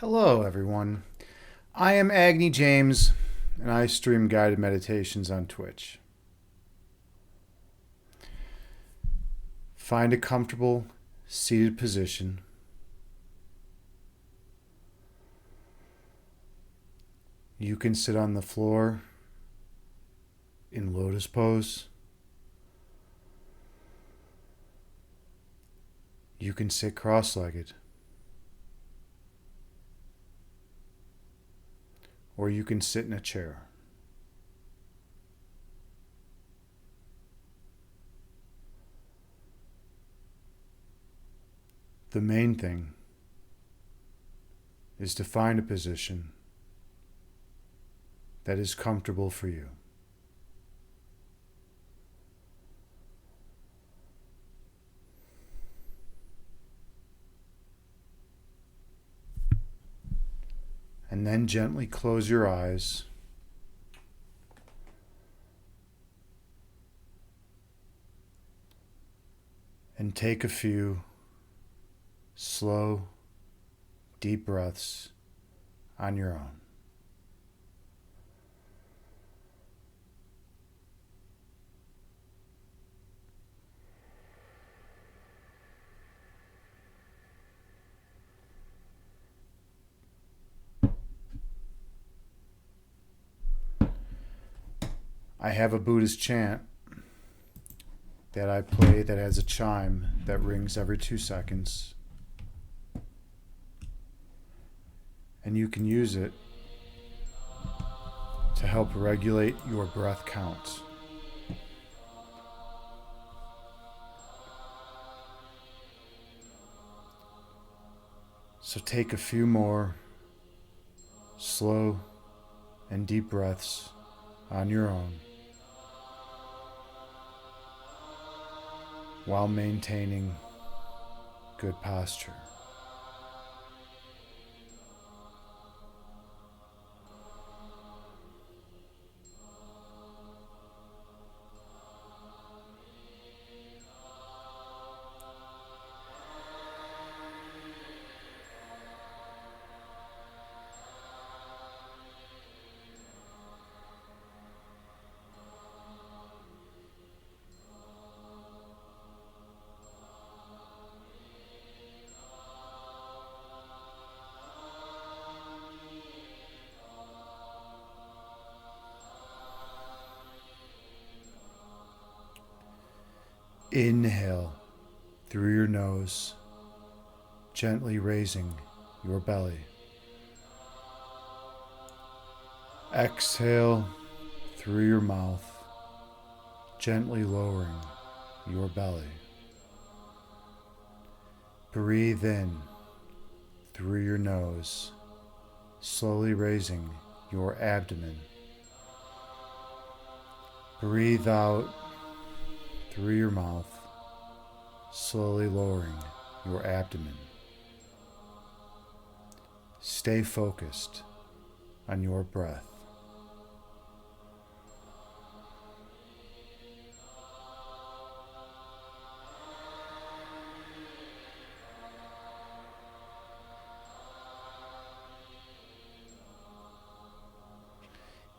Hello, everyone. I am Agni James, and I stream guided meditations on Twitch. Find a comfortable, seated position. You can sit on the floor in lotus pose. You can sit cross legged. Or you can sit in a chair. The main thing is to find a position that is comfortable for you. And then gently close your eyes and take a few slow, deep breaths on your own. I have a Buddhist chant that I play that has a chime that rings every 2 seconds. And you can use it to help regulate your breath count. So take a few more slow and deep breaths on your own while maintaining good posture. Inhale through your nose, gently raising your belly. Exhale through your mouth, gently lowering your belly. Breathe in through your nose, slowly raising your abdomen. Breathe out through your mouth, slowly lowering your abdomen. Stay focused on your breath.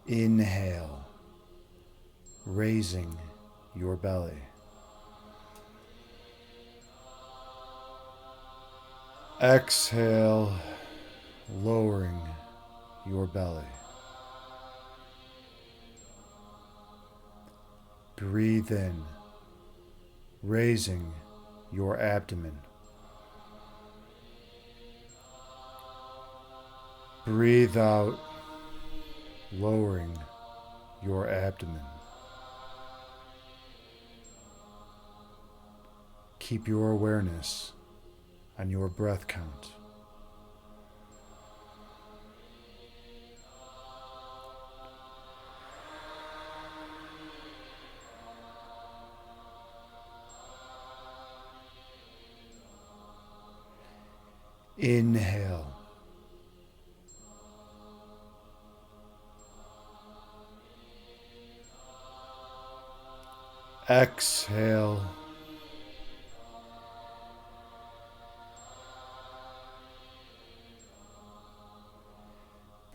Inhale, raising your belly. Exhale, lowering your belly. Breathe in, raising your abdomen. Breathe out, lowering your abdomen. Keep your awareness on your breath count. Inhale. Exhale.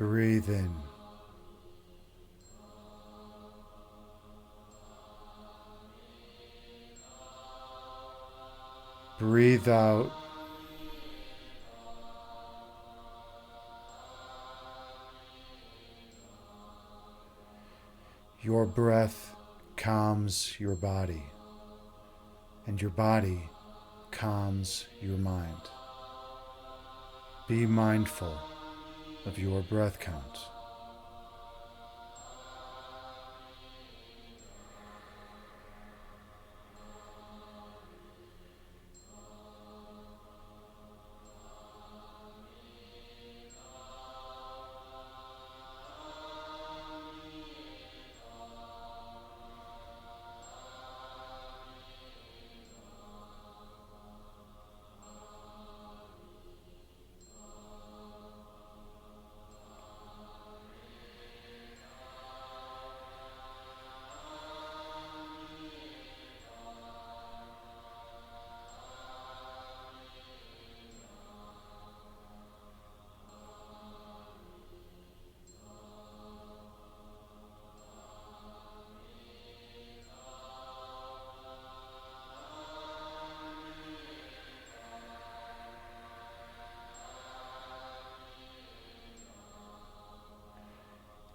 Breathe in. Breathe out. Your breath calms your body, and your body calms your mind. Be mindful of your breath count.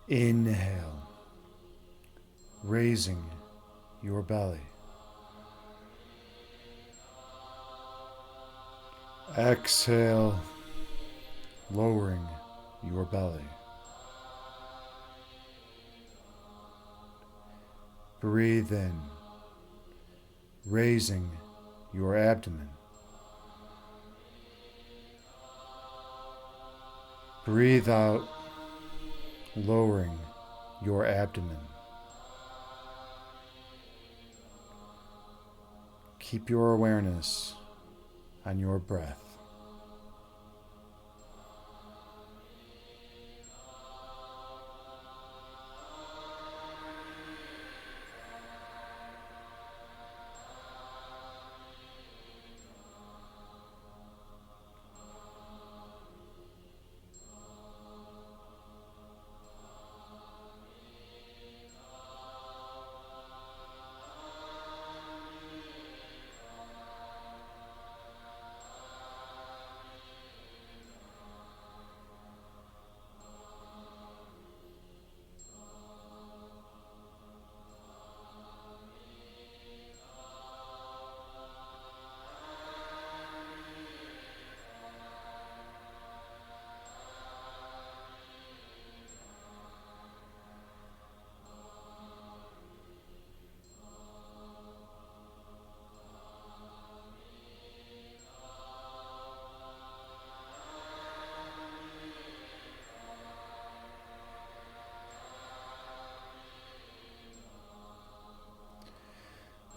Inhale, raising your belly. Exhale, lowering your belly. Breathe in, raising your abdomen. Breathe out, lowering your abdomen. Keep your awareness on your breath.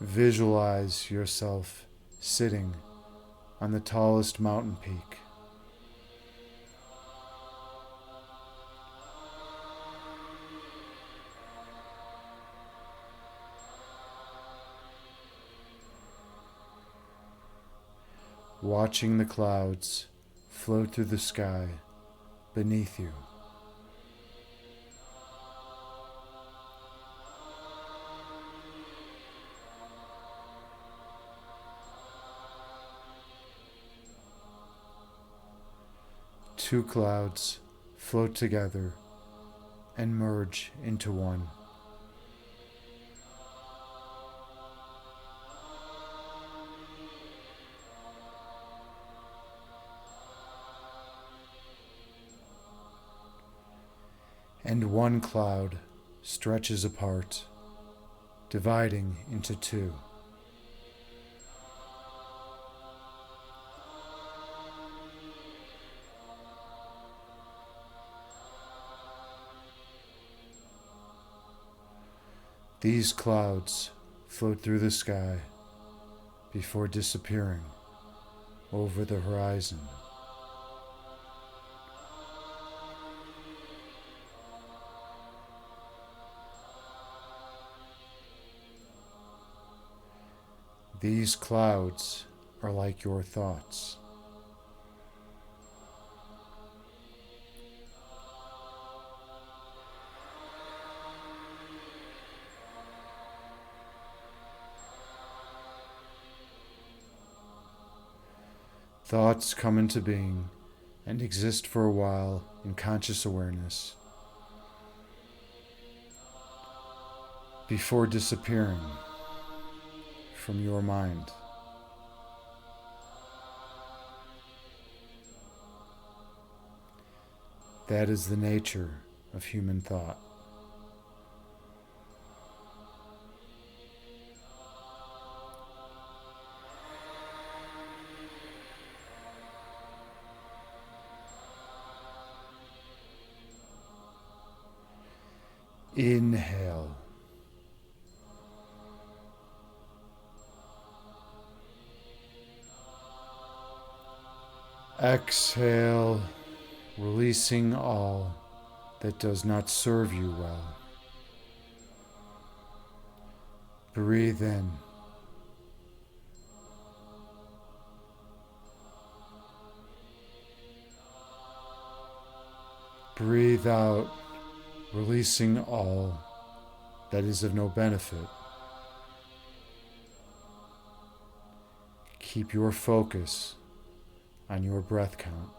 Visualize yourself sitting on the tallest mountain peak. Watching the clouds float through the sky beneath you. Two clouds float together and merge into one. And one cloud stretches apart, dividing into two. These clouds float through the sky before disappearing over the horizon. These clouds are like your thoughts. Thoughts come into being and exist for a while in conscious awareness before disappearing from your mind. That is the nature of human thought. Inhale. Exhale, releasing all that does not serve you well. Breathe in. Breathe out, releasing all that is of no benefit. Keep your focus on your breath count.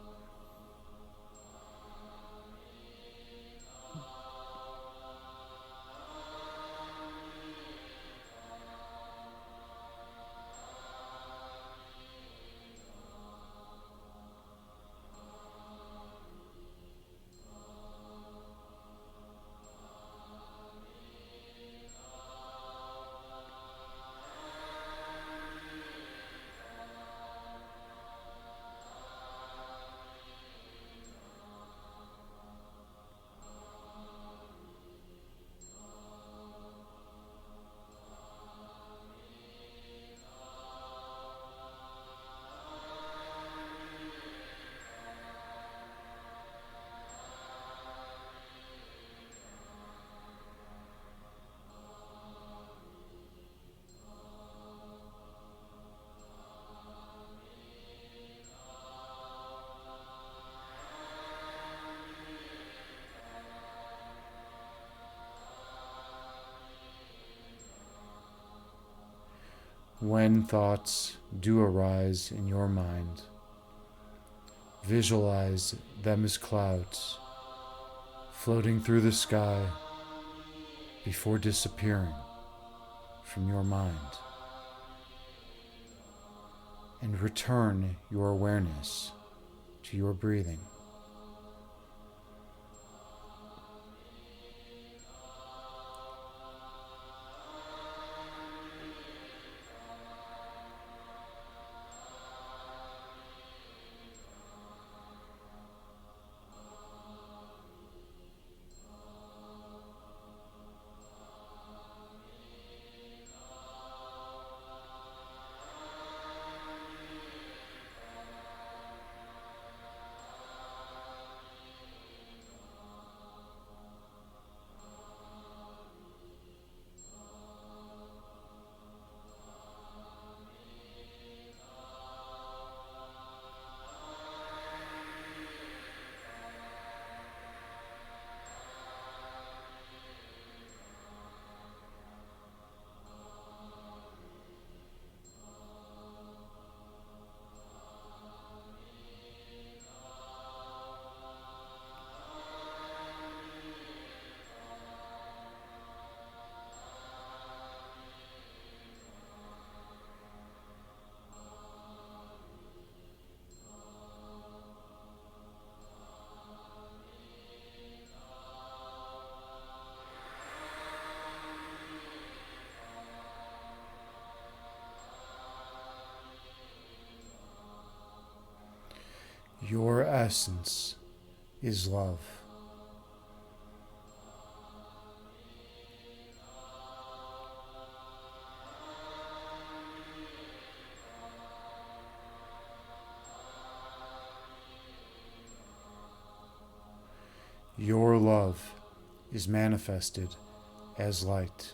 When thoughts do arise in your mind, visualize them as clouds floating through the sky before disappearing from your mind, and return your awareness to your breathing. Your essence is love. Your love is manifested as light.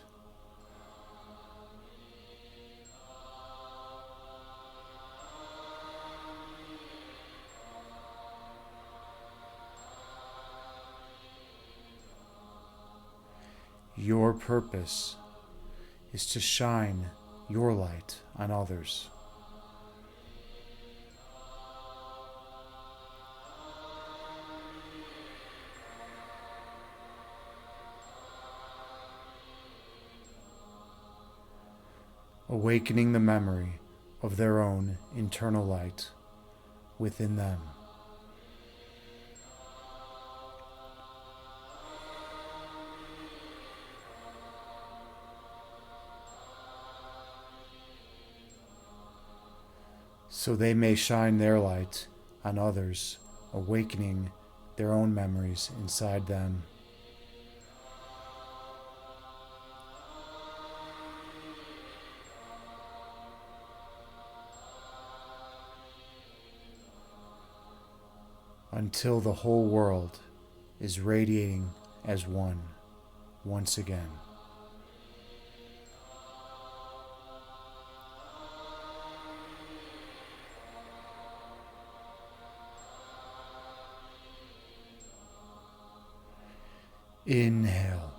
Your purpose is to shine your light on others. awakening the memory of their own internal light within them. So they may shine their light on others, awakening their own memories inside them. Until the whole world is radiating as one once again. Inhale.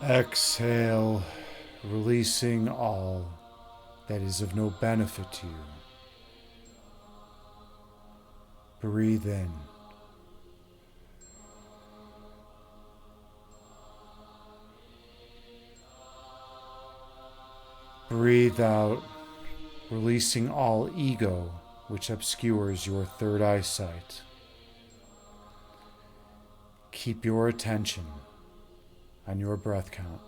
Exhale, releasing all that is of no benefit to you. Breathe in. Breathe out, releasing all ego which obscures your third eyesight. Keep your attention on your breath count.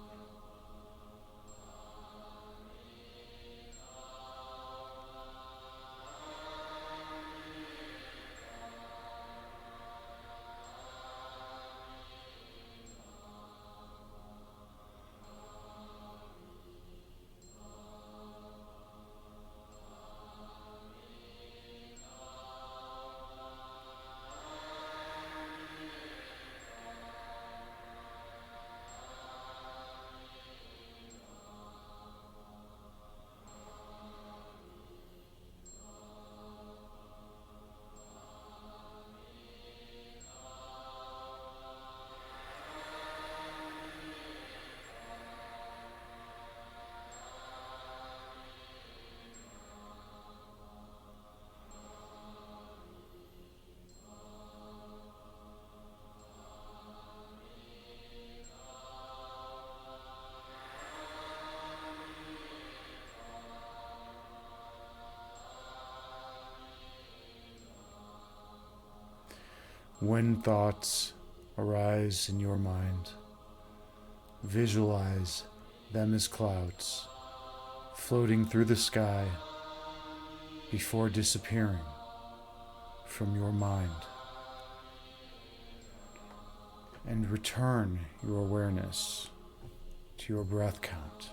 When thoughts arise in your mind, visualize them as clouds floating through the sky before disappearing from your mind, and return your awareness to your breath count.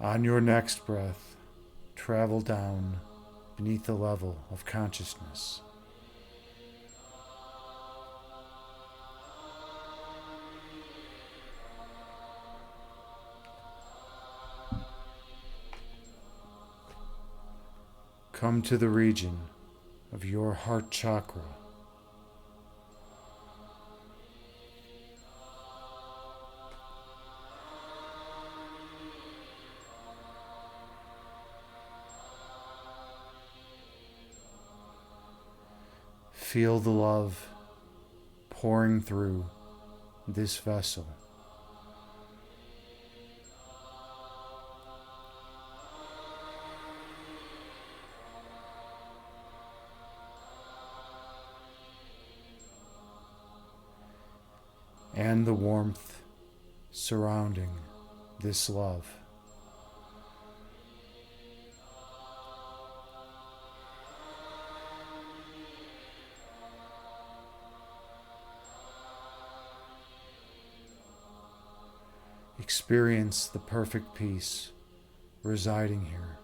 On your next breath, travel down beneath the level of consciousness. Come to the region of your heart chakra. Feel the love pouring through this vessel. And the warmth surrounding this love. Experience the perfect peace residing here.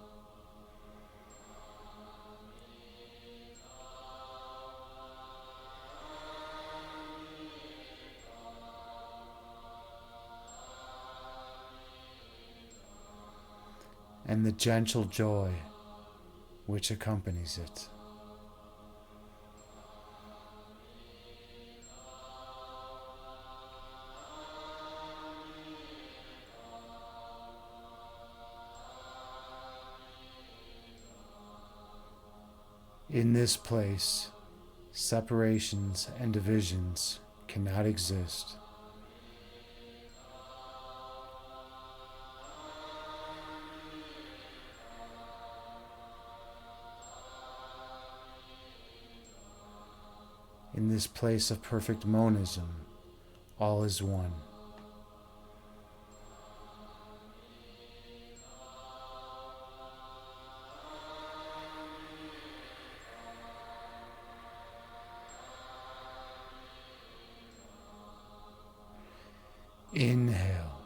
And the gentle joy which accompanies it. In this place, separations and divisions cannot exist. In this place of perfect monism, all is one. Inhale.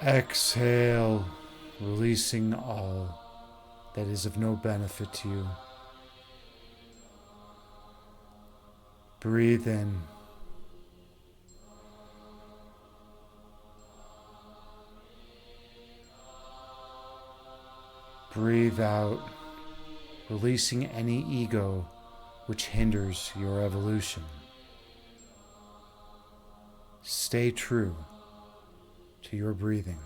Exhale, releasing all that is of no benefit to you. Breathe in. Breathe out, releasing any ego which hinders your evolution. Stay true to your breathing.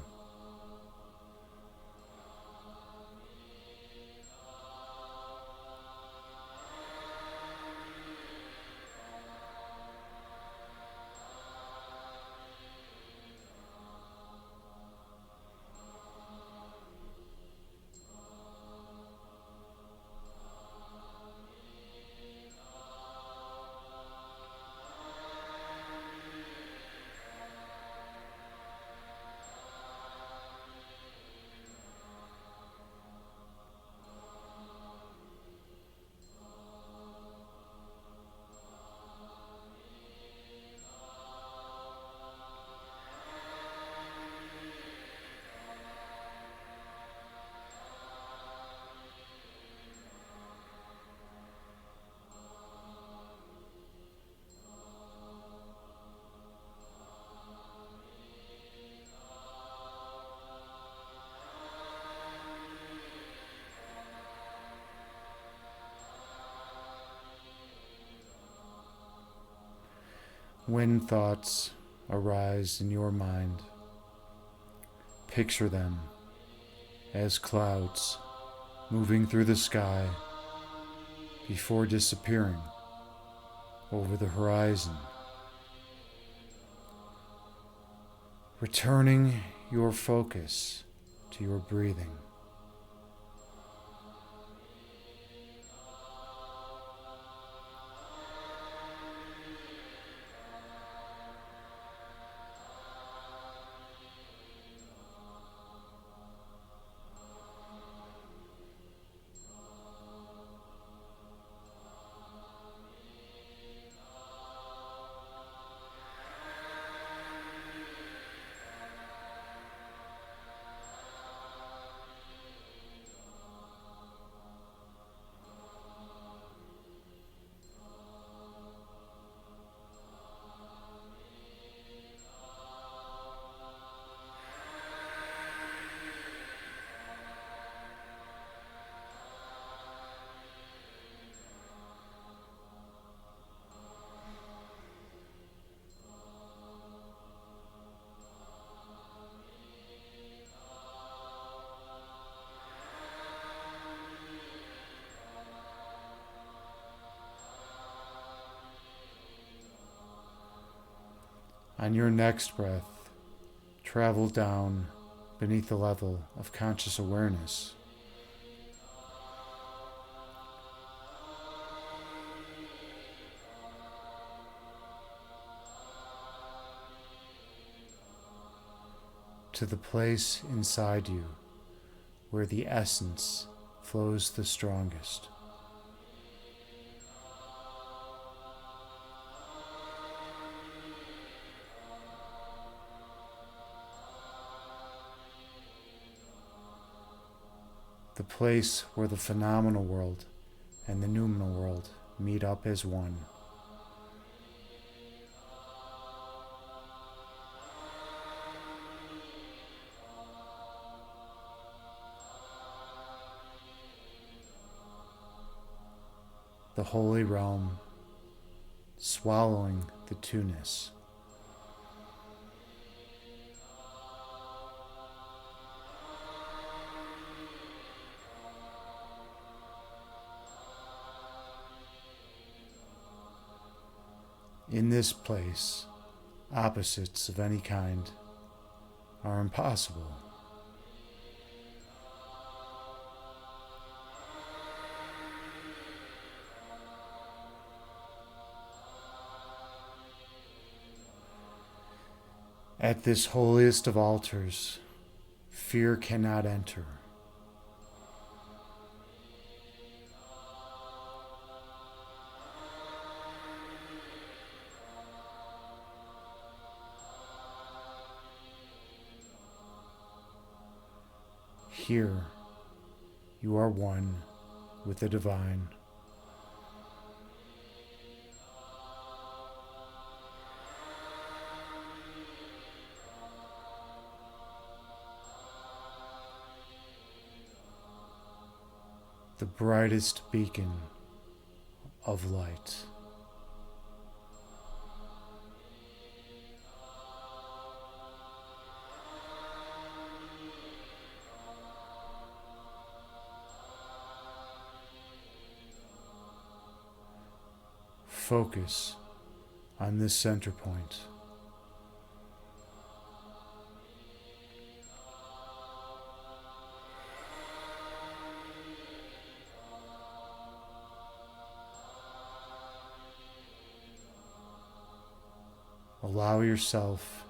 When thoughts arise in your mind, picture them as clouds moving through the sky before disappearing over the horizon. Returning your focus to your breathing. On your next breath, travel down beneath the level of conscious awareness. To the place inside you where the essence flows the strongest. The place where the phenomenal world and the noumenal world meet up as one. The holy realm, swallowing the two-ness. In this place, opposites of any kind are impossible. At this holiest of altars, fear cannot enter. Here, you are one with the divine. The brightest beacon of light. Focus on this center point. Allow yourself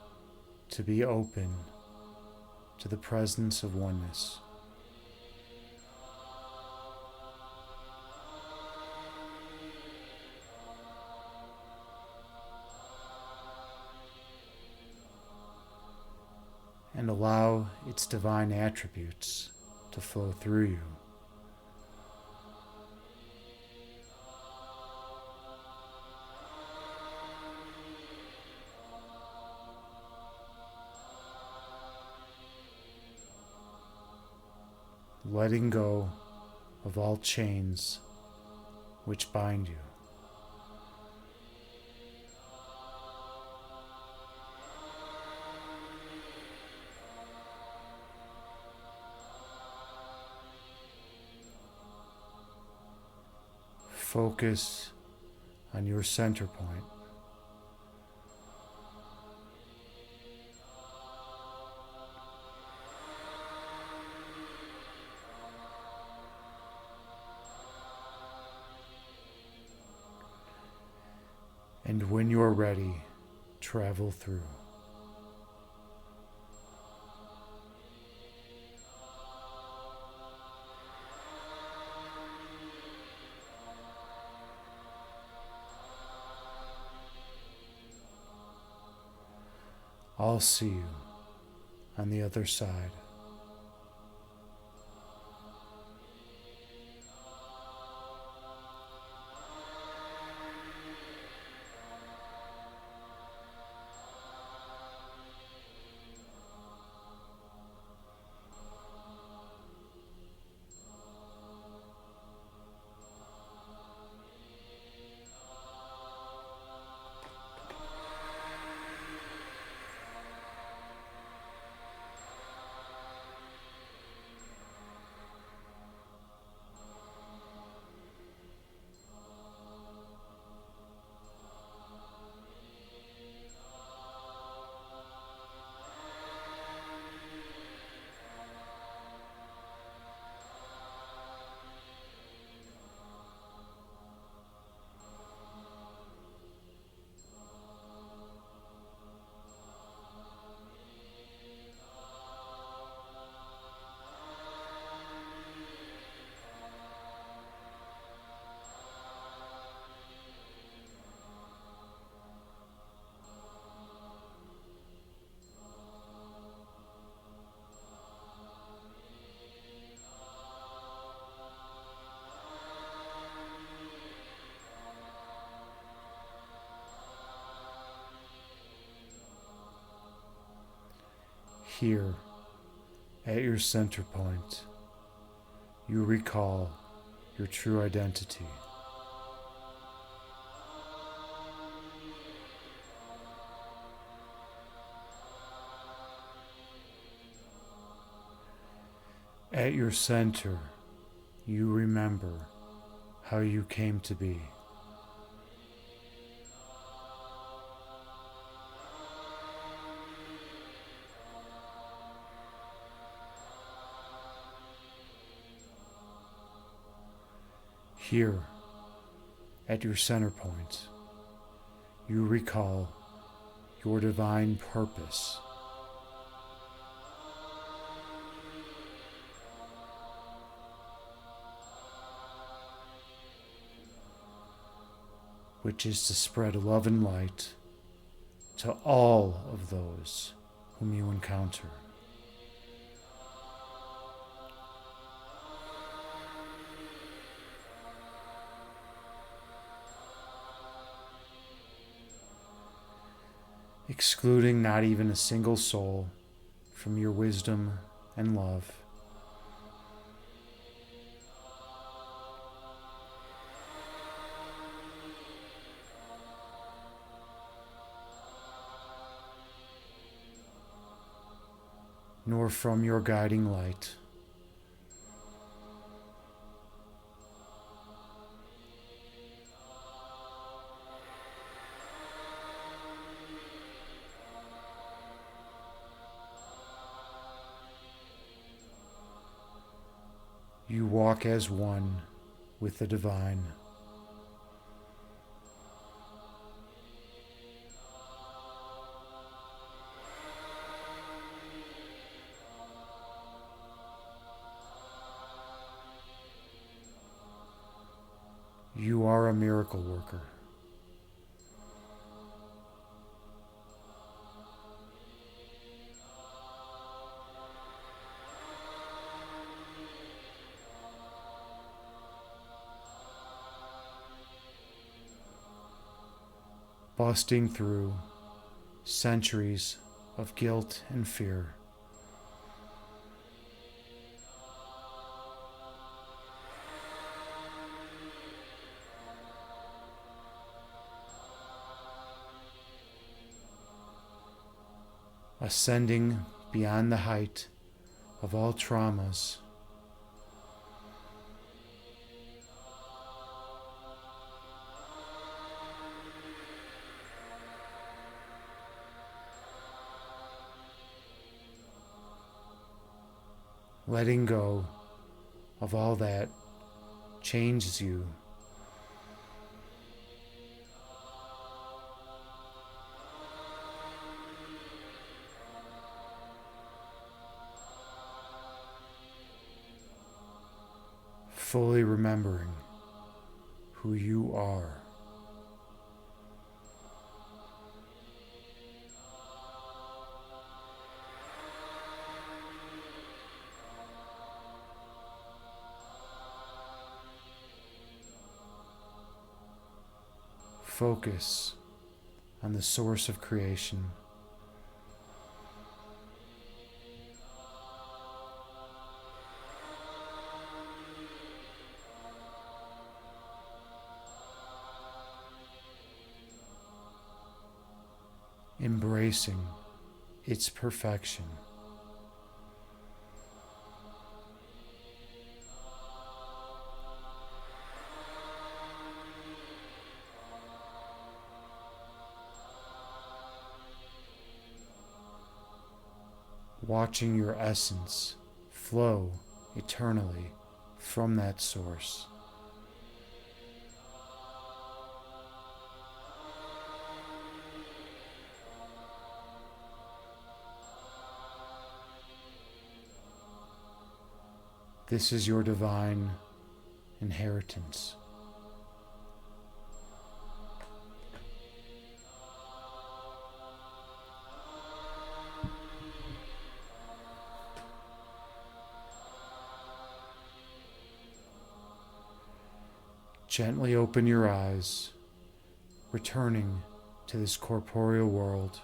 to be open to the presence of oneness. And allow its divine attributes to flow through you. Letting go of all chains which bind you. Focus on your center point. And when you are ready, travel through. I'll see you on the other side. Here, at your center point, you recall your true identity. At your center, you remember how you came to be. Here, at your center point, you recall your divine purpose. Which is to spread love and light to all of those whom you encounter. Excluding not even a single soul from your wisdom and love. Nor from your guiding light. You walk as one with the divine. You are a miracle worker. Busting through centuries of guilt and fear. Ascending beyond the height of all traumas. Letting go of all that changes you. Fully remembering who you are. Focus on the source of creation. Embracing its perfection. Watching your essence flow eternally from that source. This is your divine inheritance. Gently open your eyes, returning to this corporeal world.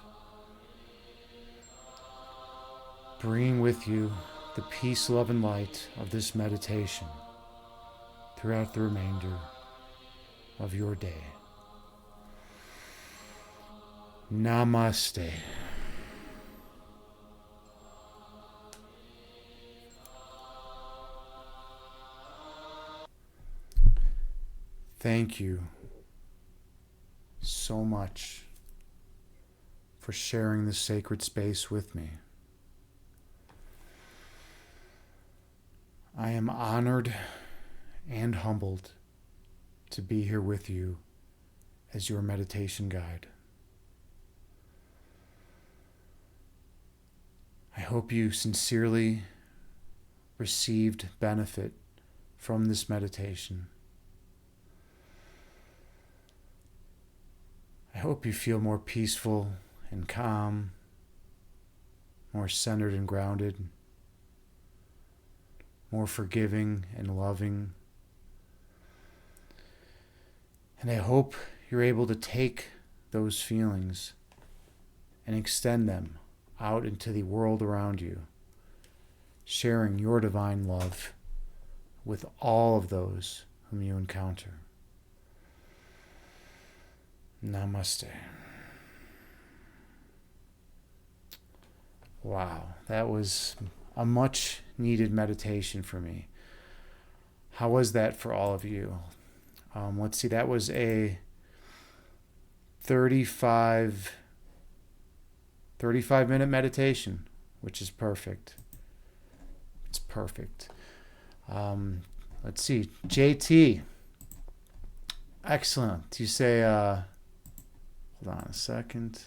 bringing with you the peace, love, and light of this meditation throughout the remainder of your day. Namaste. Thank you so much for sharing this sacred space with me. I am honored and humbled to be here with you as your meditation guide. I hope you sincerely received benefit from this meditation. I hope you feel more peaceful and calm, more centered and grounded, more forgiving and loving. And I hope you're able to take those feelings and extend them out into the world around you, sharing your divine love with all of those whom you encounter. Namaste. Wow, that was a much needed meditation for me. How was that for all of you? Let's see, that was a 35-minute meditation, which is perfect. It's perfect. Let's see, JT. Excellent. You say, hold on a second.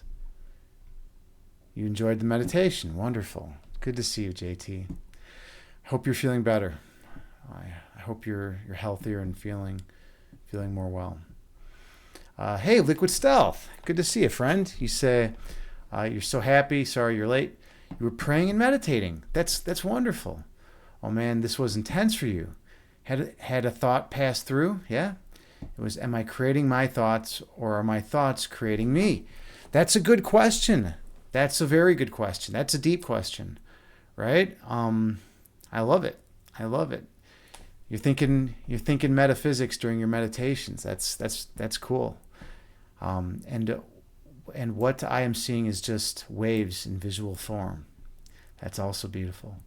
You enjoyed the meditation. Wonderful. Good to see you, JT. I hope you're feeling better. I hope you're healthier and feeling more well. Hey, Liquid Stealth. Good to see you, friend. You say you're so happy. Sorry you're late. You were praying and meditating. That's wonderful. Oh man, this was intense for you. Had a thought pass through? Yeah. It was, am I creating my thoughts or are my thoughts creating me? That's a good question. That's a very good question. That's a deep question, right? I love it. I love it. You're thinking metaphysics during your meditations. That's cool. And what I am seeing is just waves in visual form. That's also beautiful.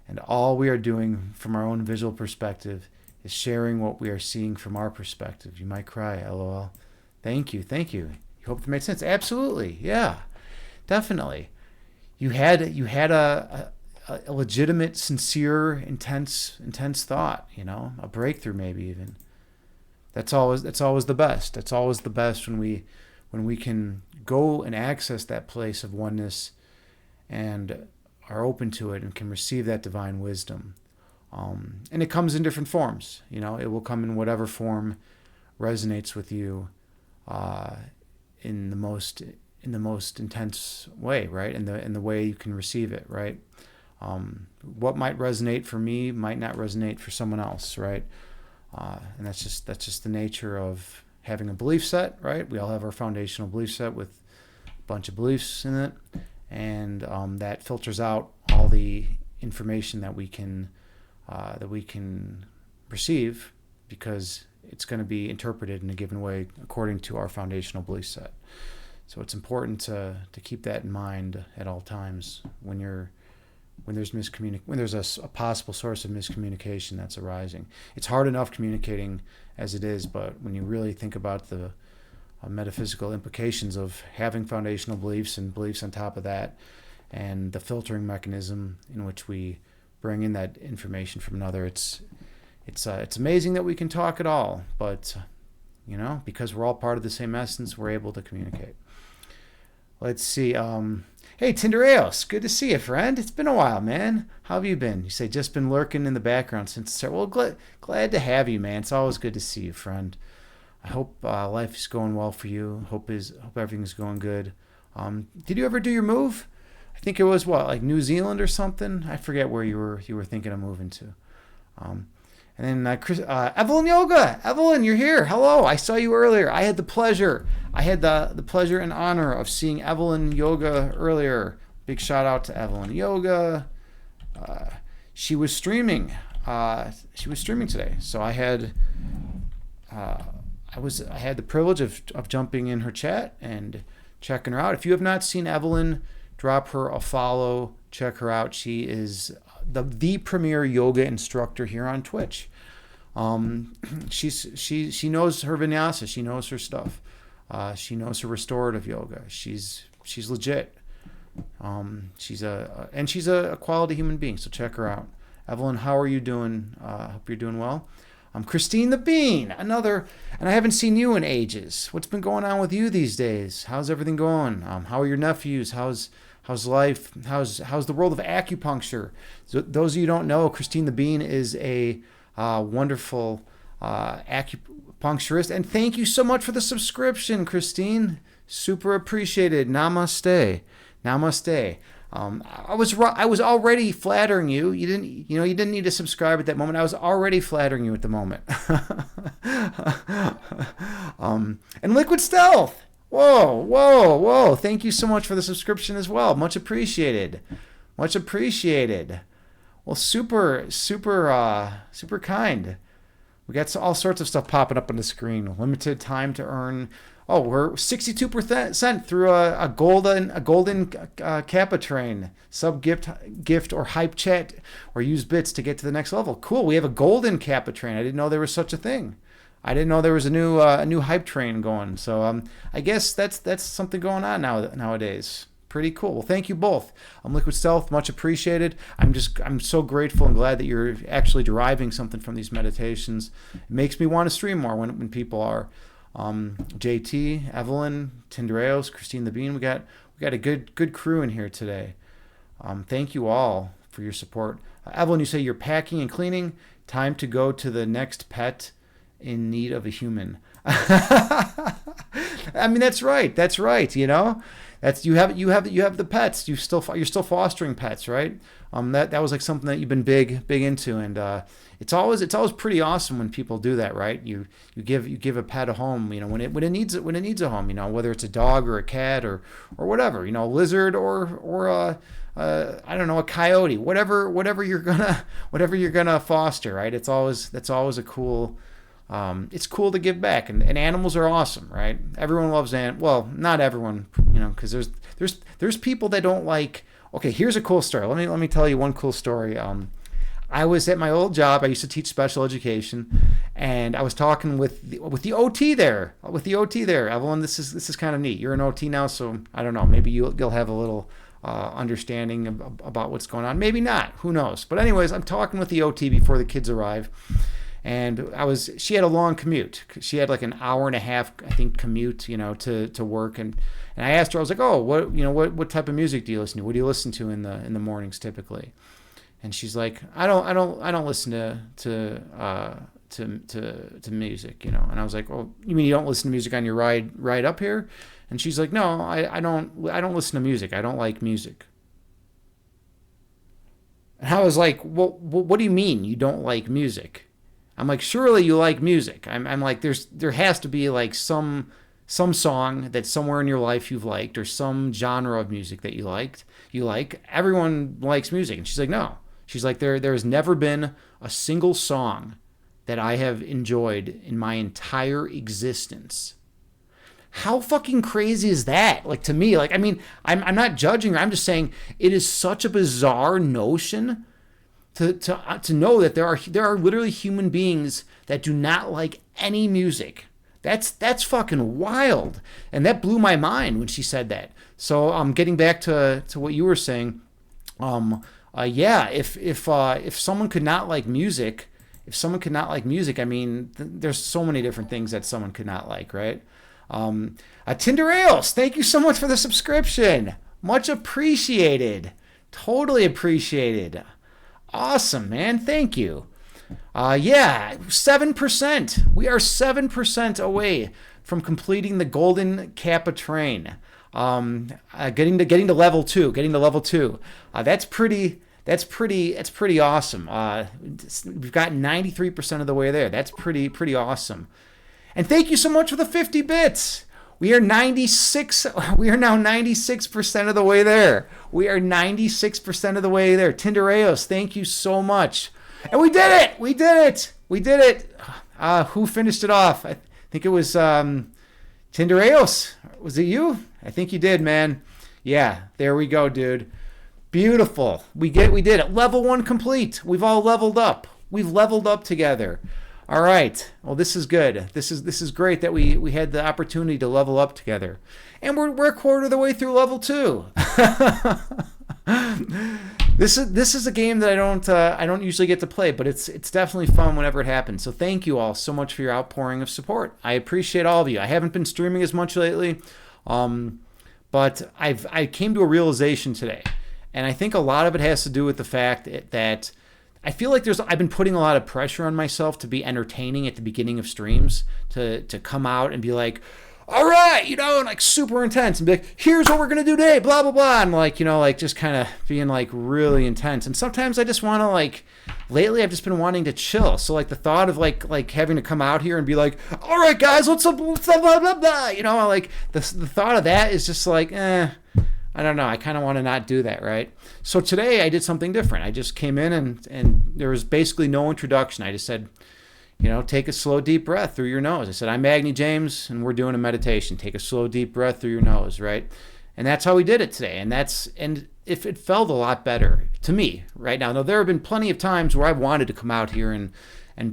And all we are doing from our own visual perspective is sharing what we are seeing from our perspective. You might cry, LOL. Thank you. You hope that made sense. Absolutely, yeah, definitely. You had a legitimate, sincere, intense thought. A breakthrough, maybe even. That's always the best. That's always the best when we can go and access that place of oneness, and are open to it and can receive that divine wisdom. And it comes in different forms. It will come in whatever form resonates with you in the most intense way, right? In the way you can receive it, right? What might resonate for me might not resonate for someone else, right? And that's just the nature of having a belief set, right? We all have our foundational belief set with a bunch of beliefs in it, and that filters out all the information that we can receive, because it's going to be interpreted in a given way according to our foundational belief set. So it's important to keep that in mind at all times when there's a possible source of miscommunication that's arising. It's hard enough communicating as it is, but when you really think about the metaphysical implications of having foundational beliefs and beliefs on top of that, and the filtering mechanism in which we bring in that information from another, it's amazing that we can talk at all, but because we're all part of the same essence, we're able to communicate. Let's see. Hey, Tindereos, good to see you, friend. It's been a while, man. How have you been? You say just been lurking in the background since the start. Well, glad to have you, man. It's always good to see you, friend. I hope life is going well for you. Hope everything's going good. Did you ever do your move? I think it was like New Zealand or something. I forget where you were thinking of moving to. And then Evelyn Yoga. Evelyn, you're here. Hello. I saw you earlier. I had the pleasure and honor of seeing Evelyn Yoga earlier. Big shout out to Evelyn Yoga. She was streaming. She was streaming today, so I had I had the privilege of jumping in her chat and checking her out. If you have not seen Evelyn, drop her a follow. Check her out. She is the premier yoga instructor here on Twitch. She knows her vinyasa. She knows her stuff. She knows her restorative yoga. She's legit. She's a quality human being. So check her out. Evelyn, how are you doing? Hope you're doing well. Christine the Bean, and I haven't seen you in ages. What's been going on with you these days? How's everything going? How are your nephews? How's life? How's the world of acupuncture? So those of you who don't know, Christine the Bean is a wonderful acupuncturist, and thank you so much for the subscription, Christine. Super appreciated. Namaste. I was already flattering you. You didn't need to subscribe at that moment. I was already flattering you at the moment. And Liquid Stealth. Whoa. Thank you so much for the subscription as well. Much appreciated. Well, super kind. We got all sorts of stuff popping up on the screen. Limited time to earn. Oh, we're 62% through a golden Kappa train, sub gift or hype chat or use bits to get to the next level. Cool. We have a golden Kappa train. I didn't know there was such a thing. I didn't know there was a new hype train going. So I guess that's something going on nowadays. Pretty cool. Well, thank you both. Liquid Stealth, much appreciated. I'm so grateful and glad that you're actually deriving something from these meditations. It makes me want to stream more when people are. JT, Evelyn, Tindereos, Christine the Bean. We got a good crew in here today. Thank you all for your support. Evelyn, you say you're packing and cleaning. Time to go to the next pet in need of a human. I mean, that's right. You know, you have the pets. you're still fostering pets, right? That was like something that you've been big into, and it's always pretty awesome when people do that, right? You give a pet a home, you know, when it needs a home, you know, whether it's a dog or a cat or whatever, you know, a lizard or I don't know, a coyote, whatever you're gonna foster, right? That's always a cool. It's cool to give back, and animals are awesome, right? Everyone loves well, not everyone, you know, because there's people that don't like. Okay, here's a cool story. Let me tell you one cool story. I was at my old job. I used to teach special education, and I was talking with the OT there. Evelyn, this is kind of neat. You're an OT now, so I don't know. Maybe you'll have a little understanding about what's going on. Maybe not. Who knows? But anyways, I'm talking with the OT before the kids arrive. And she had a long commute. She had like an hour and a half, I think, commute, you know, to work. And I asked her, I was like, oh, what type of music do you listen to? What do you listen to in the mornings typically? And she's like, I don't listen to music, you know. And I was like, well, you mean you don't listen to music on your ride up here? And she's like, no, I don't listen to music. I don't like music. And I was like, well, what do you mean you don't like music? I'm like, surely you like music. I'm like, there has to be like some song that somewhere in your life you've liked, or some genre of music that you like. Everyone likes music. And she's like, no. She's like, there has never been a single song that I have enjoyed in my entire existence. How fucking crazy is that? Like, to me, like, I mean, I'm not judging her. I'm just saying it is such a bizarre notion to know that there are literally human beings that do not like any music. That's fucking wild. And that blew my mind when she said that. So getting back to what you were saying, yeah, if someone could not like music, I mean, there's so many different things that someone could not like, right? Tindereos, thank you so much for the subscription. Much appreciated. Totally appreciated. Awesome, man. Thank you. Yeah, 7%. We are 7% away from completing the golden Kappa train. Getting to level 2. That's pretty awesome. We've got 93% of the way there. That's pretty awesome. And thank you so much for the 50 bits. We are 96. We are now 96% of the way there. We are 96% of the way there. Tindereos, thank you so much. And we did it. We did it. We did it. Who finished it off? I think it was Tindereos. Was it you? I think you did, man. Yeah, there we go, dude. Beautiful. We did it. Level 1 complete. We've all leveled up. We've leveled up together. All right. Well, this is good. This is great that we had the opportunity to level up together. And we're a quarter of the way through level 2. This is a game that I don't usually get to play, but it's definitely fun whenever it happens. So thank you all so much for your outpouring of support. I appreciate all of you. I haven't been streaming as much lately, but I came to a realization today, and I think a lot of it has to do with the fact that I feel like I've been putting a lot of pressure on myself to be entertaining at the beginning of streams, to come out and be like, all right, like super intense and be like, here's what we're going to do today, blah, blah, blah. And like just kind of being like really intense. And sometimes I just want to lately I've just been wanting to chill. So like the thought of like having to come out here and be like, all right, guys, what's up, blah, blah, blah, blah. Like the thought of that is just like, I don't know. I kind of want to not do that, right? So today I did something different. I just came in and there was basically no introduction. I just said, take a slow, deep breath through your nose. I said, I'm Agni James, and we're doing a meditation. Take a slow, deep breath through your nose, right? And that's how we did it today. And if it felt a lot better to me right now. Now, there have been plenty of times where I've wanted to come out here and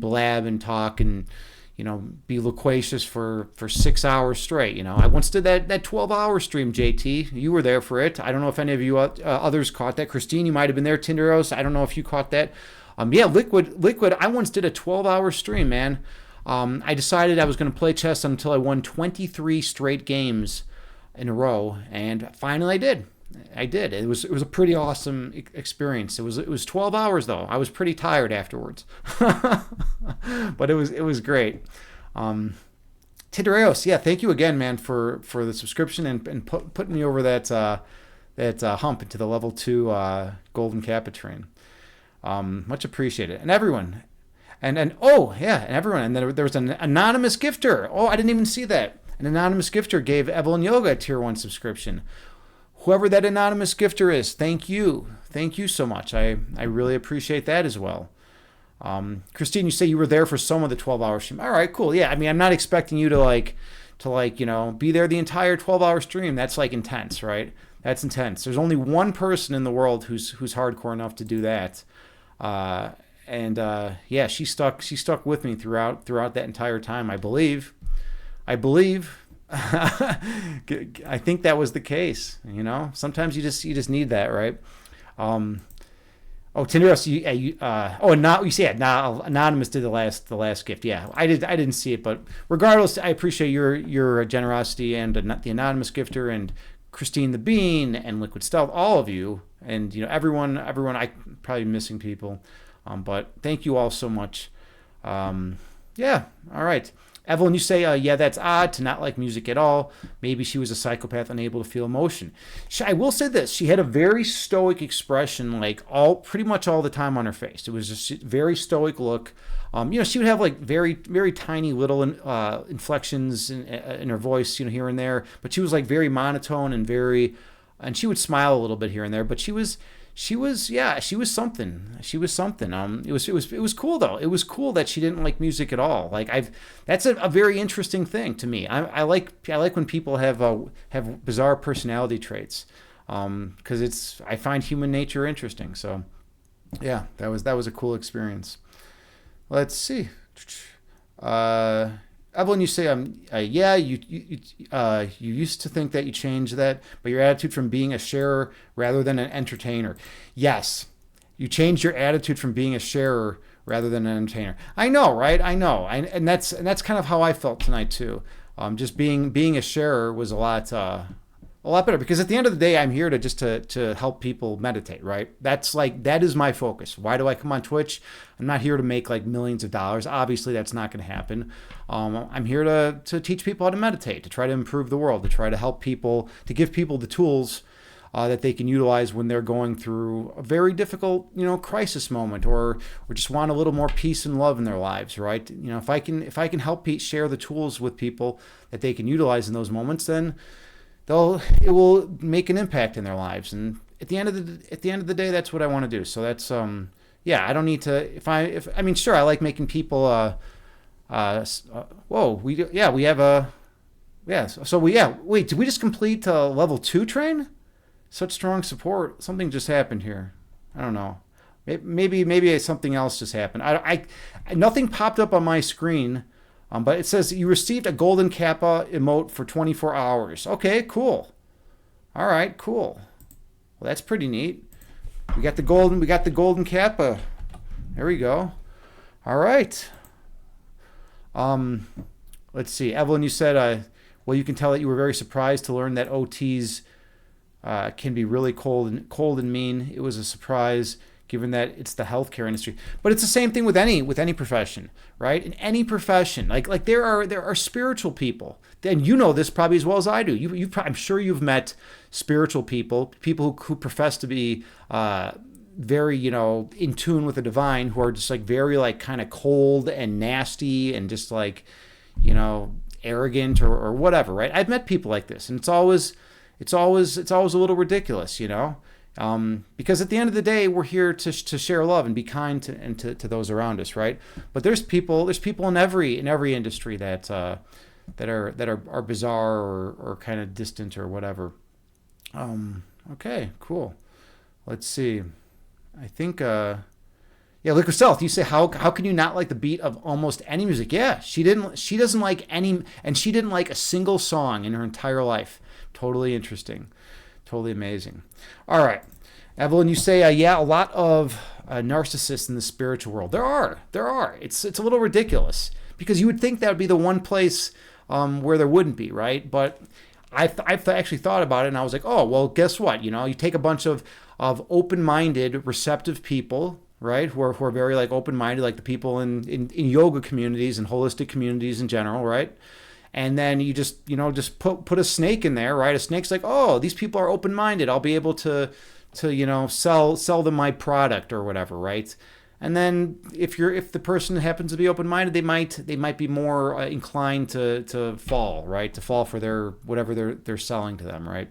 blab and talk and, be loquacious for 6 hours straight. I once did that 12-hour stream, JT. You were there for it. I don't know if any of you others caught that. Christine, you might have been there. Tinderos, I don't know if you caught that. Liquid, I once did a 12-hour stream, man. I decided I was going to play chess until I won 23 straight games in a row, and finally I did. It was a pretty awesome experience. It was 12 hours though. I was pretty tired afterwards, but it was great. Tindereos, yeah, thank you again, man, for the subscription and putting me over that hump into the level 2 golden kappa train. Much appreciated. And everyone, and everyone. And there was an anonymous gifter. Oh, I didn't even see that. An anonymous gifter gave Evelyn Yoga a tier 1 subscription. Whoever that anonymous gifter is, thank you so much. I really appreciate that as well. Christine, you say you were there for some of the 12-hour stream. All right, cool. Yeah, I mean, I'm not expecting you to be there the entire 12-hour stream. That's intense, right? That's intense. There's only one person in the world who's hardcore enough to do that. She stuck with me throughout that entire time. I believe. I think that was the case. Sometimes you just need that, right? Tinderos, Anonymous did the last gift. Yeah, I didn't see it, but regardless, I appreciate your generosity and the anonymous gifter and Christine the Bean and Liquid Stealth, all of you, and everyone. I probably missing people, but thank you all so much. Yeah, all right. Evelyn, you say, that's odd to not like music at all. Maybe she was a psychopath unable to feel emotion. I will say this. She had a very stoic expression, pretty much all the time on her face. It was just a very stoic look. She would have very, very tiny little inflections in her voice, here and there. But she was very monotone and she would smile a little bit here and there. But she was something. She was something. It was cool though. It was cool that she didn't like music at all. That's a very interesting thing to me. I like when people have bizarre personality traits, because I find human nature interesting. So, yeah, that was a cool experience. Let's see. Evelyn, you say, you used to think that you changed that, but your attitude from being a sharer rather than an entertainer. Yes, you changed your attitude from being a sharer rather than an entertainer. I know, right? I know, and that's kind of how I felt tonight too. Just being a sharer was a lot better, because at the end of the day, I'm here to help people meditate, right? That is my focus. Why do I come on Twitch? I'm not here to make millions of dollars. Obviously, that's not going to happen. I'm here to teach people how to meditate, to try to improve the world, to try to help people, to give people the tools that they can utilize when they're going through a very difficult, crisis moment, or just want a little more peace and love in their lives, right? If I can help share the tools with people that they can utilize in those moments, then it will make an impact in their lives. And at the end of the day, that's what I want to do. So that's I don't need to. Sure, I like making people. We have a. Yeah. So wait, did we just complete level 2 train? Such strong support. Something just happened here. I don't know. Maybe something else just happened. Nothing popped up on my screen, but it says you received a golden kappa emote for 24 hours. Okay, cool. All right, cool. Well, that's pretty neat. We got the golden kappa. There we go. All right. Let's see. Evelyn, you said, you can tell that you were very surprised to learn that OTs can be really cold and mean. It was a surprise, given that it's the healthcare industry. But it's the same thing with any profession, right? In any profession, like there are spiritual people, and you know this probably as well as I do. I'm sure you've met spiritual people who profess to be very, in tune with the divine, who are just like very like kind of cold and nasty and just like, arrogant or whatever, right? I've met people like this, and it's always a little ridiculous, because at the end of the day, we're here to share love and be kind to those around us, right? But there's people in every industry that are bizarre or kind of distant or whatever. Okay, cool. Let's see. I think Liquid Stealth, you say how can you not like the beat of almost any music? Yeah, she doesn't like any, and she didn't like a single song in her entire life. Totally interesting. Totally amazing. All right. Evelyn, you say, a lot of narcissists in the spiritual world. There are. It's a little ridiculous, because you would think that would be the one place where there wouldn't be, right? But I've actually thought about it, and I was like, oh, well, guess what? You take a bunch of open-minded, receptive people, right, who are very like open-minded, like the people in yoga communities and holistic communities in general, right? And then you just put a snake in there, right? A snake's like, oh, these people are open-minded. I'll be able to sell them my product or whatever, right? And then if the person happens to be open-minded, they might be more inclined to fall, right? To fall for their whatever they're selling to them, right?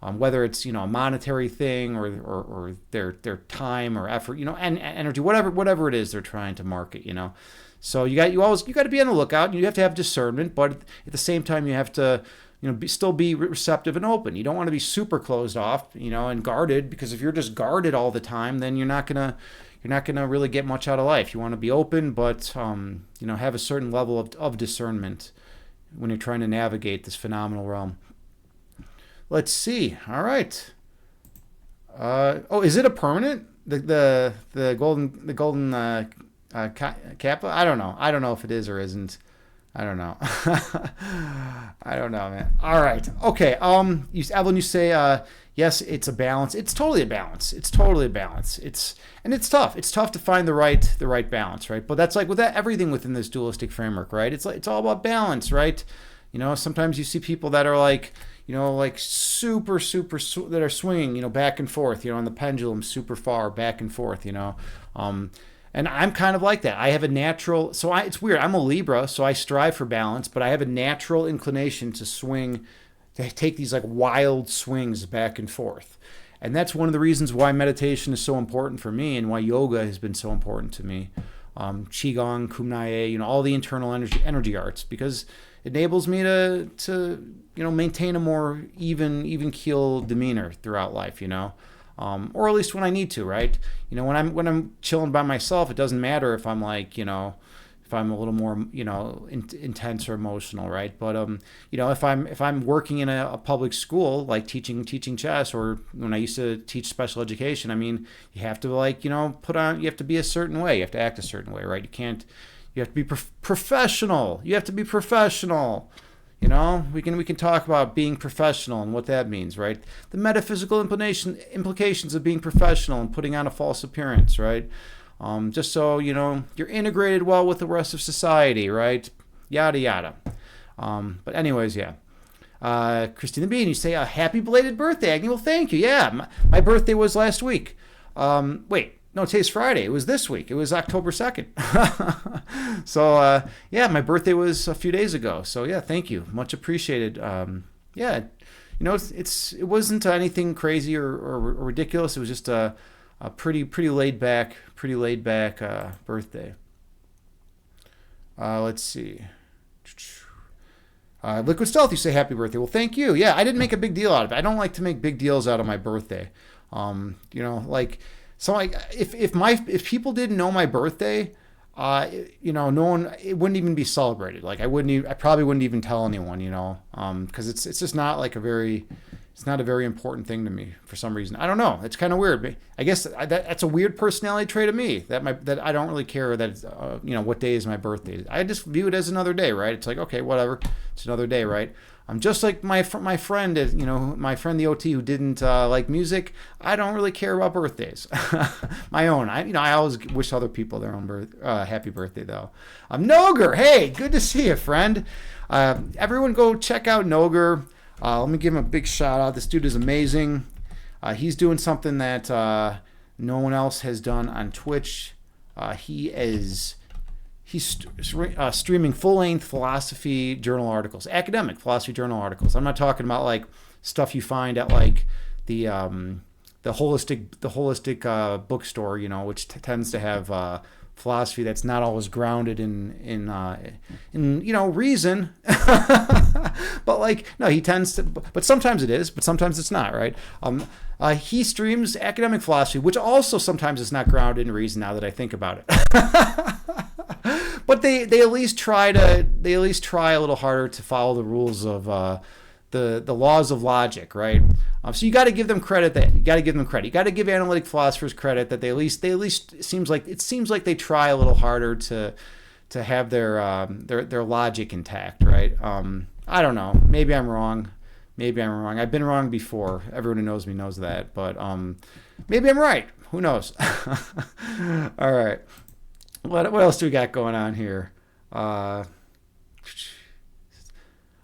Whether it's a monetary thing or their time or effort, and energy, whatever it is they're trying to market, So you got to be on the lookout. You have to have discernment, but at the same time you have to still be receptive and open. You don't want to be super closed off, and guarded, because if you're just guarded all the time, then you're not gonna really get much out of life. You want to be open, but have a certain level of discernment when you're trying to navigate this phenomenal realm. Let's see. All right. Is it a permanent? The golden kappa? I don't know. I don't know if it is or isn't. I don't know. I don't know, man. All right. Okay. Evelyn, you say yes, it's a balance. It's totally a balance. It's tough. It's tough to find the right balance, right? But that's like with everything within this dualistic framework, right? It's all about balance, right? Sometimes you see people that are like, like super, that are swinging, back and forth, on the pendulum super far back and forth, and I'm kind of like that. I have a natural, it's weird. I'm a Libra, so I strive for balance, but I have a natural inclination to take these like wild swings back and forth. And that's one of the reasons why meditation is so important for me, and why yoga has been so important to me. Qigong, Kumnaye, all the internal energy arts, because it enables me to maintain a more even keel demeanor throughout life, or at least when I need to, right? When I'm chilling by myself, it doesn't matter if I'm like, if I'm a little more, intense or emotional, right? But if I'm working in a public school, like teaching chess, or when I used to teach special education, you have to you have to be a certain way, you have to act a certain way, right? You have to be professional. You have to be professional. We can talk about being professional and what that means, right? The metaphysical implications of being professional and putting on a false appearance, right? Just so, you're integrated well with the rest of society, right? Yada, yada. But anyways, yeah. Christina Bean, you say a happy belated birthday, Agni. Well, thank you. Yeah, my birthday was last week. Wait, no, today's Friday. It was this week. It was October 2nd. So, yeah, my birthday was a few days ago. So, yeah, thank you. Much appreciated. Yeah, it wasn't anything crazy or ridiculous. It was just a pretty laid back birthday. Let's see. Liquid Stealth, you say happy birthday. Well, thank you. Yeah, I didn't make a big deal out of it. I don't like to make big deals out of my birthday. Like, so like if people didn't know my birthday, no one, it wouldn't even be celebrated. Like I probably wouldn't even tell anyone, because it's just not like it's not a very important thing to me for some reason. I don't know. It's kind of weird. But I guess that's a weird personality trait of me that I don't really care that it's, what day is my birthday. I just view it as another day, right? It's like, okay, whatever. It's another day, right? I'm just like my friend, my friend the OT who didn't like music. I don't really care about birthdays. My own. I always wish other people their own happy birthday though. Noger, hey, good to see you, friend. Everyone go check out Noger. Let me give him a big shout out. This dude is amazing. He's doing something that no one else has done on Twitch. He's streaming full-length philosophy journal articles, academic philosophy journal articles. I'm not talking about like stuff you find at like the holistic bookstore, which tends to have philosophy that's not always grounded in reason. But like, no, he tends to, but sometimes it is, but sometimes it's not, right? He streams academic philosophy, which also sometimes is not grounded in reason, now that I think about it. But they at least try a little harder to follow the rules of the laws of logic, right? So you got to give them credit. You got to give analytic philosophers credit that they at least seems like they try a little harder to have their logic intact, right? I don't know. Maybe I'm wrong. I've been wrong before. Everyone who knows me knows that. But maybe I'm right. Who knows? All right. What else do we got going on here?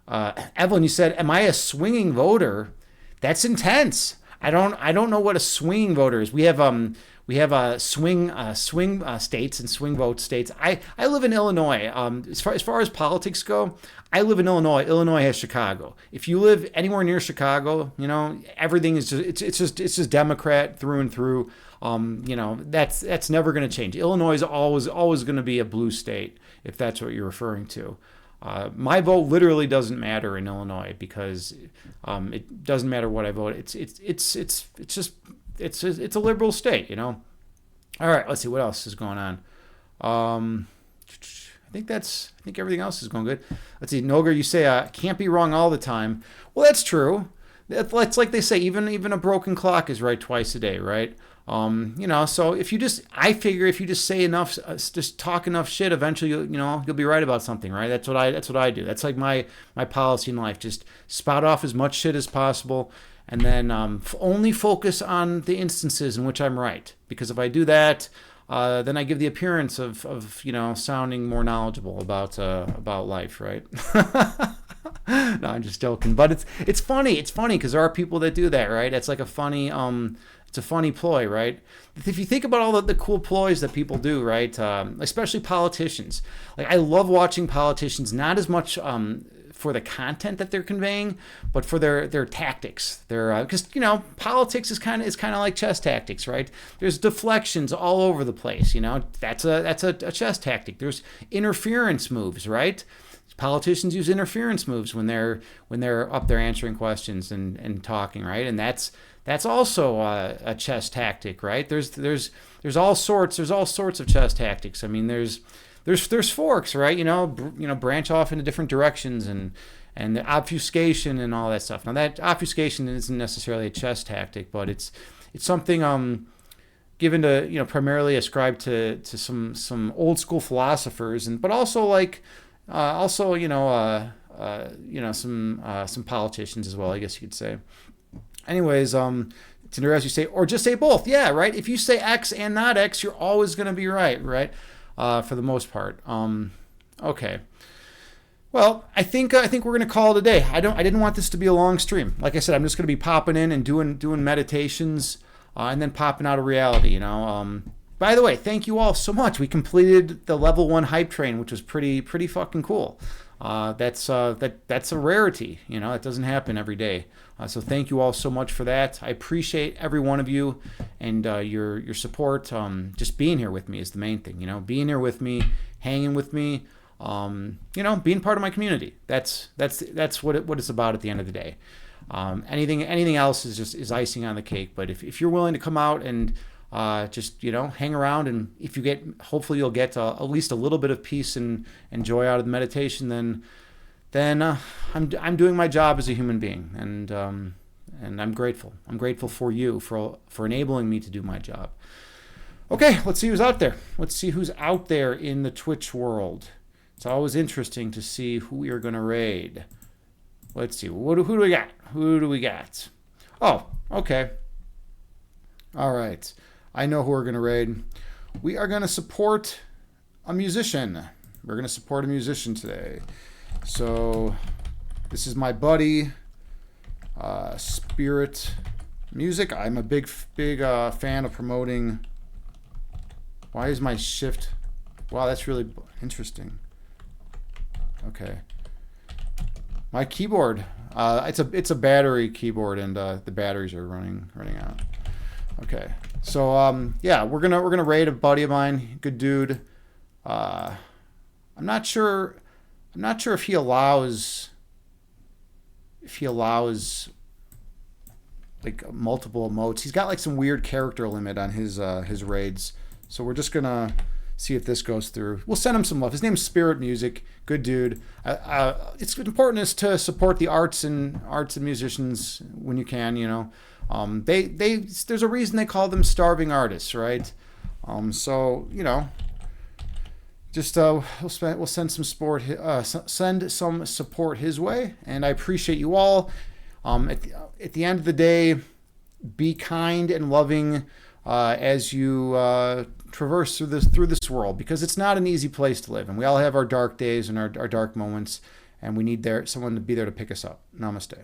Evelyn, you said, "Am I a swinging voter?" That's intense. I don't know what a swinging voter is. We have swing states and swing vote states. I live in Illinois. As far as politics go, I live in Illinois. Illinois has Chicago. If you live anywhere near Chicago, everything is just Democrat through and through. That's never going to change. Illinois is always going to be a blue state, if that's what you're referring to. My vote literally doesn't matter in Illinois because it doesn't matter what I vote. It's a liberal state, All right, let's see what else is going on. I think everything else is going good. Let's see, Noger, you say can't be wrong all the time. Well, that's true. It's like they say, even a broken clock is right twice a day, right? So I figure if you just say enough, just talk enough shit, eventually you'll be right about something, right? That's what I do. That's like my policy in life. Just spout off as much shit as possible, and then only focus on the instances in which I'm right. Because if I do that, then I give the appearance of sounding more knowledgeable about life, right? No, I'm just joking. But it's funny. It's funny because there are people that do that, right? It's like a funny it's a funny ploy, right? If you think about all the cool ploys that people do, right? Especially politicians. Like I love watching politicians, not as much for the content that they're conveying, but for their tactics. Because politics is kind of like chess tactics, right? There's deflections all over the place. That's a chess tactic. There's interference moves, right? Politicians use interference moves when they're up there answering questions and talking, right? And that's also a chess tactic, right? There's all sorts of chess tactics. I mean, there's forks, right? Branch off into different directions and the obfuscation and all that stuff. Now that obfuscation isn't necessarily a chess tactic, but it's something given to primarily ascribed to some old school philosophers, but also some politicians as well, I guess you could say. Anyways, it's interesting you say, or just say both. Yeah, right. If you say X and not X, you're always going to be right, for the most part. Okay. Well, I think we're gonna call it a day. I didn't want this to be a long stream. Like I said, I'm just gonna be popping in and doing meditations, and then popping out of reality. By the way, thank you all so much. We completed the level 1 hype train, which was pretty fucking cool. That's a rarity. It doesn't happen every day. So thank you all so much for that. I appreciate every one of you and your support. Just being here with me is the main thing. Being here with me, hanging with me. Being part of my community. That's what it's about at the end of the day. Anything else is icing on the cake. But if you're willing to come out and just hang around, and if you hopefully you'll get at least a little bit of peace and joy out of the meditation, then I'm doing my job as a human being, and I'm grateful. I'm grateful for you for enabling me to do my job. Okay, let's see who's out there. Let's see who's out there in the Twitch world. It's always interesting to see who we are going to raid. Let's see. Who do we got? Who do we got? Oh, okay. All right. I know who we're going to raid. We are going to support a musician. We're going to support a musician today. So this is my buddy, Spirit Music. I'm a big fan of promoting. Why is my shift? Wow, that's really interesting. Okay. My keyboard. It's a battery keyboard, and the batteries are running out. Okay. So yeah, we're gonna raid a buddy of mine, good dude. I'm not sure if he allows like multiple emotes. He's got like some weird character limit on his raids. So we're just gonna see if this goes through. We'll send him some love. His name's Spirit Music. Good dude. It's important is to support the arts and musicians when you can. There's a reason they call them starving artists, right? So just we'll send some support his way, and I appreciate you all. At the end of the day, be kind and loving as you traverse through this world, because it's not an easy place to live, and we all have our dark days and our dark moments, and we need someone to be there to pick us up. Namaste.